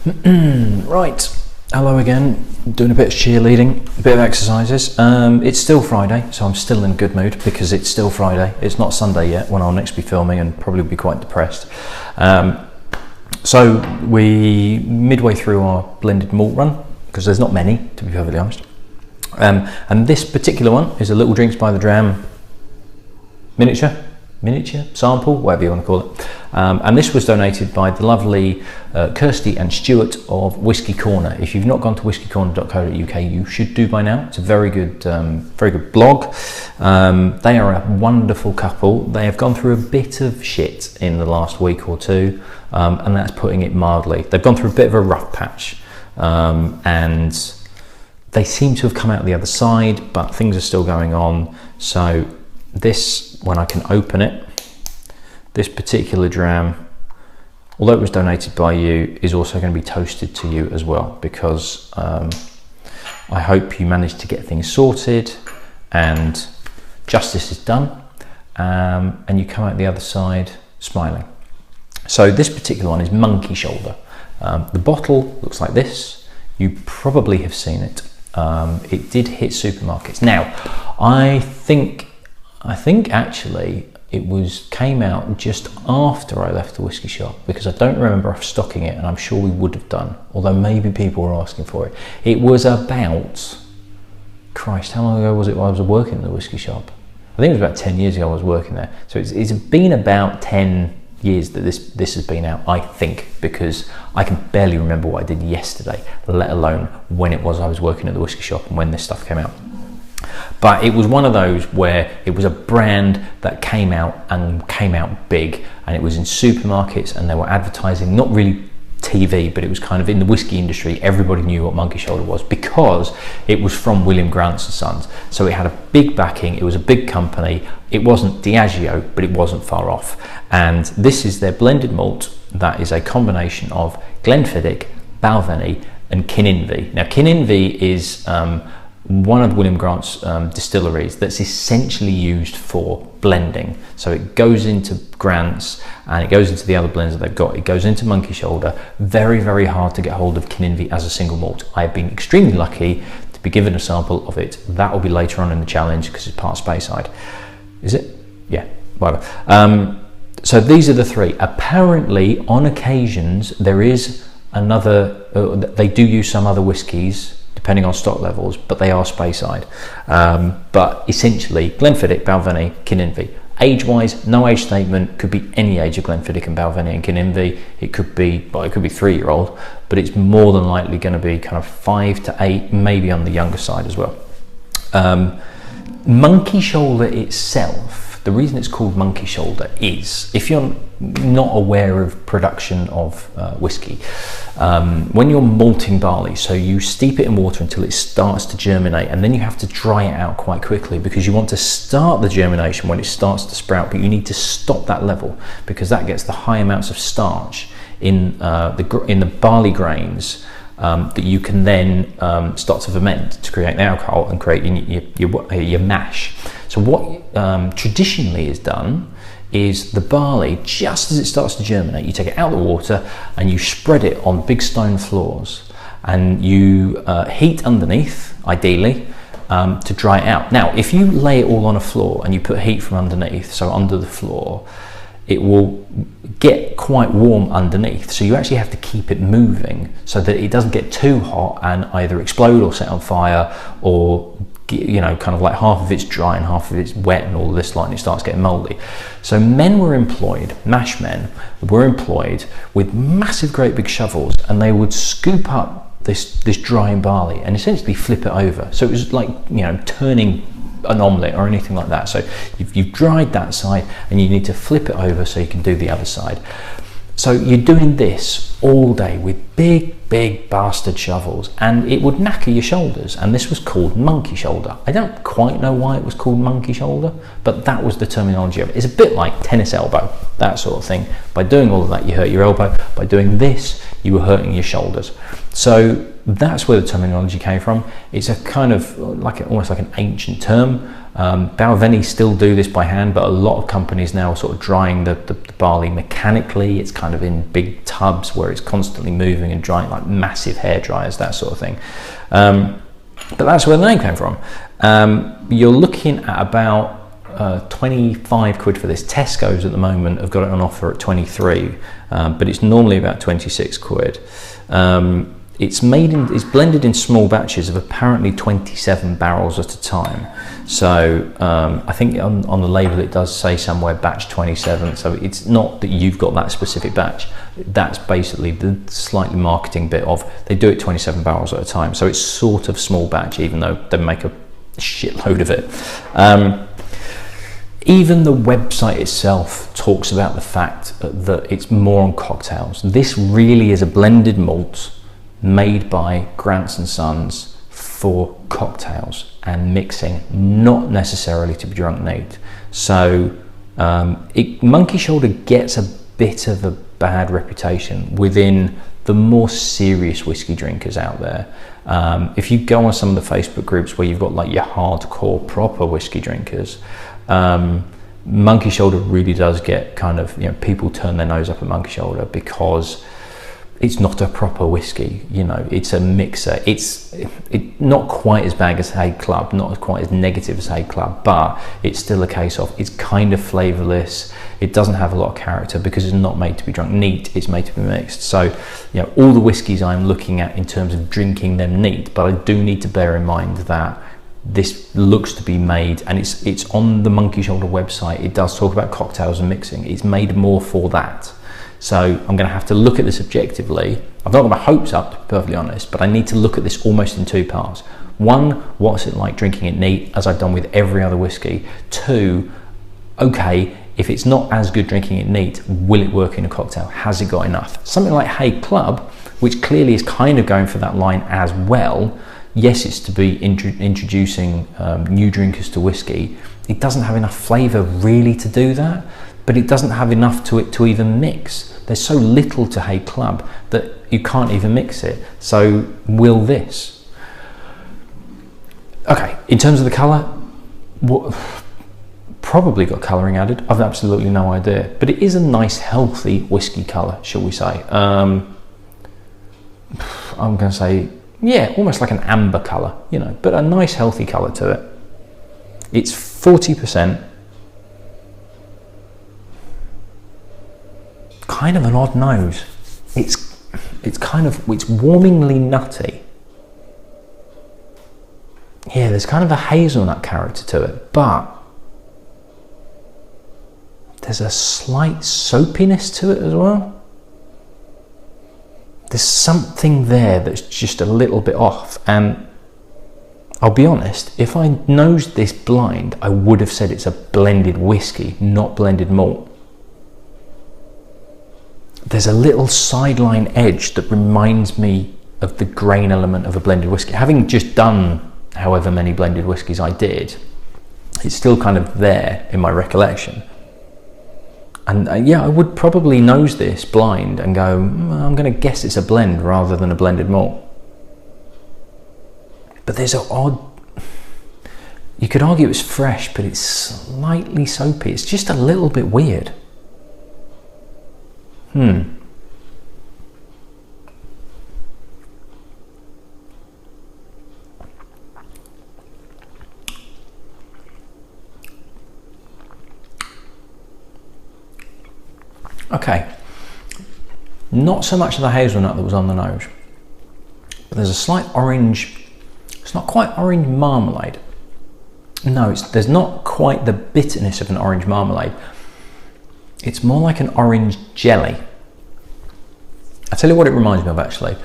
Right, hello again. Doing a bit of cheerleading, a bit of exercises. It's still Friday, so I'm still in a good mood because it's still Friday. It's not Sunday yet when I'll next be filming and probably be quite depressed. So we midway through our blended malt run, because there's not many, to be perfectly honest. And this particular one is a Little Drinks by the Dram miniature sample, whatever you want to call it. And this was donated by the lovely Kirsty and Stuart of Whisky Corner. If you've not gone to whiskycorner.co.uk, you should do by now. It's a very good blog. They are a wonderful couple. They have gone through a bit of shit in the last week or two, and that's putting it mildly. They've gone through a bit of a rough patch, and they seem to have come out the other side, but things are still going on. So this, when I can open it, this particular dram, although it was donated by you, is also going to be toasted to you as well, because I hope you managed to get things sorted and justice is done, and you come out the other side smiling. So this particular one is Monkey Shoulder. The bottle looks like this. You probably have seen it. It did hit supermarkets. Now, I think actually it came out just after I left the whiskey shop, because I don't remember us stocking it, and I'm sure we would have done, although maybe people were asking for it. It was about, Christ, how long ago was it while I was working in the whiskey shop? I think it was about 10 years ago I was working there. So it's been about 10 years that this has been out, I think, because I can barely remember what I did yesterday, let alone when it was I was working at the whiskey shop and when this stuff came out. But it was one of those where it was a brand that came out big, and it was in supermarkets, and they were advertising, not really TV, but it was kind of in the whiskey industry. Everybody knew what Monkey Shoulder was because it was from William Grant & Sons. So it had a big backing, it was a big company. It wasn't Diageo, but it wasn't far off. And this is their blended malt that is a combination of Glenfiddich, Balvenie and Kinninvie. Now Kinninvie is one of William Grant's distilleries that's essentially used for blending. So it goes into Grant's and it goes into the other blends that they've got. It goes into Monkey Shoulder. Very, very hard to get hold of Kinninvie as a single malt. I've been extremely lucky to be given a sample of it. That will be later on in the challenge because it's part Speyside. Is it? Yeah, whatever. So these are the three. Apparently, on occasions, there is another, they do use some other whiskies depending on stock levels, but they are Speyside. But essentially, Glenfiddich, Balvenie, Kinninvie. Age-wise, no age statement. Could be any age of Glenfiddich and Balvenie and Kinninvie. It could be 3-year-old, but it's more than likely going to be kind of 5 to 8, maybe on the younger side as well. Monkey Shoulder itself, the reason it's called Monkey Shoulder is, if you're not aware of production of whiskey, when you're malting barley, so you steep it in water until it starts to germinate, and then you have to dry it out quite quickly because you want to start the germination when it starts to sprout, but you need to stop that level because that gets the high amounts of starch in the barley grains that you can then start to ferment to create the alcohol and create your mash. So what traditionally is done is the barley, just as it starts to germinate, you take it out of the water and you spread it on big stone floors, and you heat underneath, ideally, to dry it out. Now, if you lay it all on a floor and you put heat from underneath, so under the floor, it will get quite warm underneath, so you actually have to keep it moving so that it doesn't get too hot and either explode or set on fire, or kind of like half of it's dry and half of it's wet and all this, and it starts getting moldy. So mash men were employed with massive great big shovels, and they would scoop up this drying barley and essentially flip it over. So it was like turning an omelette or anything like that. So you've dried that side and you need to flip it over so you can do the other side. So you're doing this all day with big bastard shovels, and it would knacker your shoulders, and this was called Monkey Shoulder. I don't quite know why it was called Monkey Shoulder, but that was the terminology of it. It's a bit like tennis elbow, that sort of thing. By doing all of that, you hurt your elbow. By doing this, you were hurting your shoulders. So that's where the terminology came from. It's a kind of almost like an ancient term. Balvenie still do this by hand, but a lot of companies now are sort of drying the barley mechanically. It's kind of in big tubs where it's constantly moving and drying, like massive hair dryers, that sort of thing. But that's where the name came from. You're looking at about 25 quid for this. Tesco's at the moment have got it on offer at 23, but it's normally about 26 quid. It's blended in small batches of apparently 27 barrels at a time. So I think on the label it does say somewhere batch 27. So it's not that you've got that specific batch. That's basically the slightly marketing bit of, they do it 27 barrels at a time. So it's sort of small batch, even though they make a shitload of it. Even the website itself talks about the fact that it's more on cocktails. This really is a blended malt made by Grants and Sons for cocktails and mixing, not necessarily to be drunk neat. So Monkey Shoulder gets a bit of a bad reputation within the more serious whiskey drinkers out there. If you go on some of the Facebook groups where you've got like your hardcore proper whiskey drinkers, Monkey Shoulder really does get kind of, you know, people turn their nose up at Monkey Shoulder because it's not a proper whiskey, you know, it's a mixer. It's not quite as bad as Hague Club, not quite as negative as Hague Club, but it's still a case of it's kind of flavourless. It doesn't have a lot of character because it's not made to be drunk neat, it's made to be mixed. So, you know, all the whiskies I'm looking at in terms of drinking them neat, but I do need to bear in mind that this looks to be made, and it's on the Monkey Shoulder website. It does talk about cocktails and mixing. It's made more for that. So I'm going to have to look at this objectively. I've not got my hopes up, to be perfectly honest, but I need to look at this almost in two parts. One, what's it like drinking it neat, as I've done with every other whiskey? Two, okay, if it's not as good drinking it neat, will it work in a cocktail? Has it got enough? Something like Hague Club, which clearly is kind of going for that line as well. Yes, it's to be introducing new drinkers to whiskey. It doesn't have enough flavour really to do that, but it doesn't have enough to it to even mix. There's so little to Hague Club that you can't even mix it. So will this? Okay, in terms of the colour, what, probably got colouring added. I've absolutely no idea, but it is a nice, healthy whiskey colour, shall we say? I'm going to say, yeah, almost like an amber colour, you know, but a nice, healthy colour to it. It's 40%. Kind of an odd nose. It's warmingly nutty. Yeah, there's kind of a hazelnut character to it, but there's a slight soapiness to it as well. There's something there that's just a little bit off, and I'll be honest, if I nosed this blind, I would have said it's a blended whiskey, not blended malt. There's a little sideline edge that reminds me of the grain element of a blended whiskey. Having just done however many blended whiskies I did, it's still kind of there in my recollection. And yeah, I would probably nose this blind and go, I'm going to guess it's a blend rather than a blended malt. But there's an odd, you could argue it's fresh, but it's slightly soapy. It's just a little bit weird. Okay, not so much of the hazelnut that was on the nose, but there's a slight orange. It's not quite orange marmalade. No, there's not quite the bitterness of an orange marmalade. It's more like an orange jelly. I'll tell you what it reminds me of actually.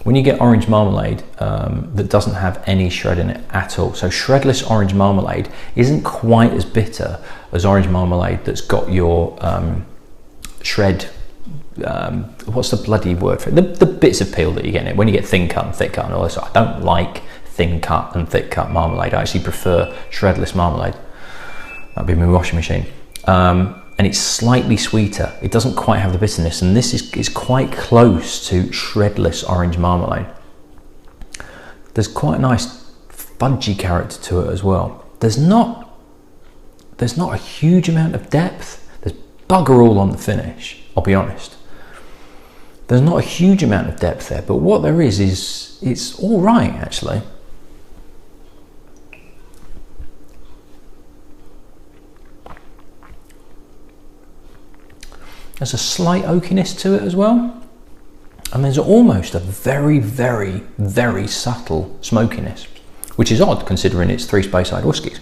When you get orange marmalade that doesn't have any shred in it at all. So shredless orange marmalade isn't quite as bitter as orange marmalade that's got your shred, what's the bloody word for it? The bits of peel that you get in it. When you get thin cut and thick cut and all this, I don't like thin cut and thick cut marmalade. I actually prefer shredless marmalade. That'd be my washing machine. And it's slightly sweeter. It doesn't quite have the bitterness, and this is quite close to shredless orange marmalade. There's quite a nice fudgy character to it as well. There's not a huge amount of depth. There's bugger all on the finish, I'll be honest. There's not a huge amount of depth there, but what there is it's all right, actually. There's a slight oakiness to it as well. And there's almost a very, very, very subtle smokiness, which is odd considering it's 3 Speyside whiskies.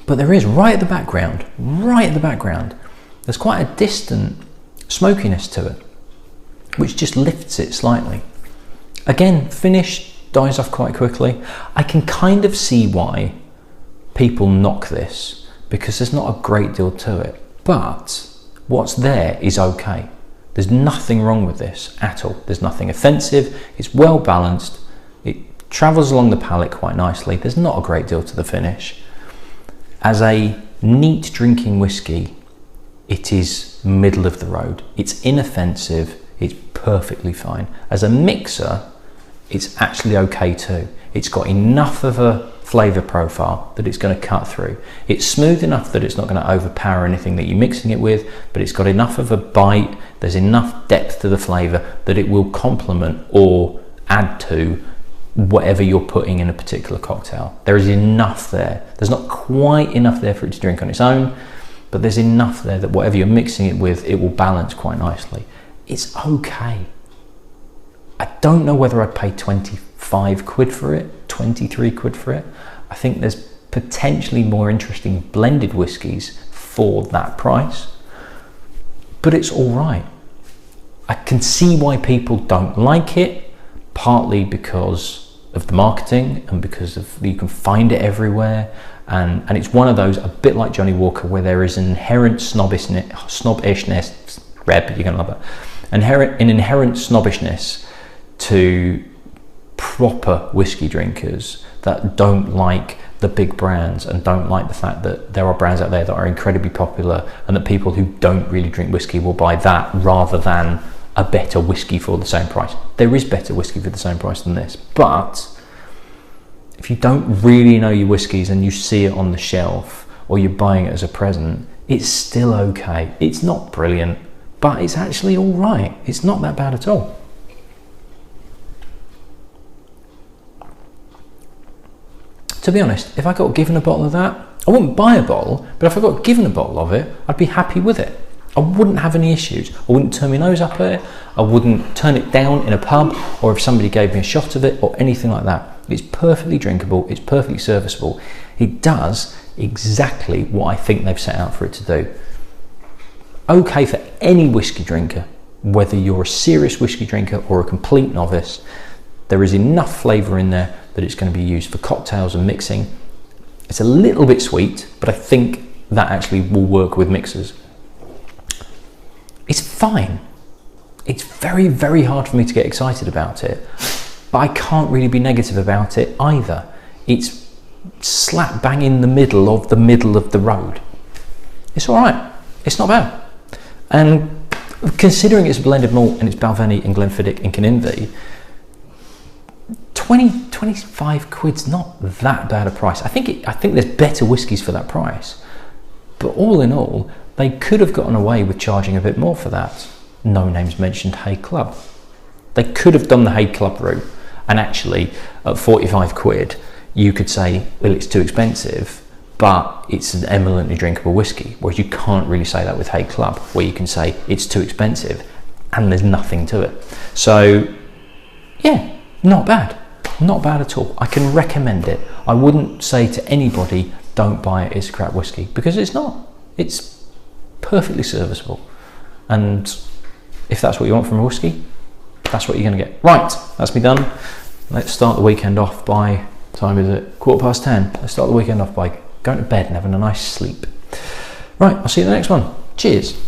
But there is right at the background, there's quite a distant smokiness to it, which just lifts it slightly. Again, finish dies off quite quickly. I can kind of see why people knock this, because there's not a great deal to it. But what's there is okay. There's nothing wrong with this at all. There's nothing offensive. It's well balanced. It travels along the palate quite nicely. There's not a great deal to the finish. As a neat drinking whiskey, it is middle of the road. It's inoffensive. It's perfectly fine. As a mixer, it's actually okay too. It's got enough of a flavour profile that it's going to cut through. It's smooth enough that it's not going to overpower anything that you're mixing it with, but it's got enough of a bite, there's enough depth to the flavour that it will complement or add to whatever you're putting in a particular cocktail. There is enough there. There's not quite enough there for it to drink on its own, but there's enough there that whatever you're mixing it with, it will balance quite nicely. It's okay. I don't know whether I'd pay 25 quid for it, 23 quid for it. I think there's potentially more interesting blended whiskies for that price, but it's all right. I can see why people don't like it, partly because of the marketing and because of you can find it everywhere, and it's one of those, a bit like Johnny Walker, where there is an inherent snobbishness, Reb, you're gonna love it, an inherent snobbishness to proper whiskey drinkers that don't like the big brands and don't like the fact that there are brands out there that are incredibly popular and that people who don't really drink whiskey will buy that rather than a better whiskey for the same price. There is better whiskey for the same price than this, but if you don't really know your whiskies and you see it on the shelf or you're buying it as a present, it's still okay. It's not brilliant, but it's actually all right. It's not that bad at all. To be honest, if I got given a bottle of that, I wouldn't buy a bottle, but if I got given a bottle of it, I'd be happy with it. I wouldn't have any issues. I wouldn't turn my nose up at it. I wouldn't turn it down in a pub, or if somebody gave me a shot of it or anything like that. It's perfectly drinkable. It's perfectly serviceable. It does exactly what I think they've set out for it to do. Okay for any whiskey drinker, whether you're a serious whiskey drinker or a complete novice. There is enough flavour in there that it's going to be used for cocktails and mixing. It's a little bit sweet, but I think that actually will work with mixers. It's fine. It's very, very hard for me to get excited about it, but I can't really be negative about it either. It's slap bang in the middle of the road. It's all right. It's not bad. And considering it's a blended malt and it's Balvenie and Glenfiddich and Kinninvie, 25 quid's not that bad a price. I think there's better whiskies for that price, but all in all, they could have gotten away with charging a bit more for that. No names mentioned Haig Club. They could have done the Haig Club route, and actually at 45 quid you could say, well, it's too expensive, but it's an eminently drinkable whiskey, whereas you can't really say that with Haig Club, where you can say it's too expensive and there's nothing to it. So yeah, not bad. Not bad at all. I can recommend it. I wouldn't say to anybody, don't buy it, it's crap whiskey, because it's not. It's perfectly serviceable. And if that's what you want from a whiskey, that's what you're going to get. Right, that's me done. Let's start the weekend off by, what time is it? 10:15. Let's start the weekend off by going to bed and having a nice sleep. Right, I'll see you in the next one. Cheers.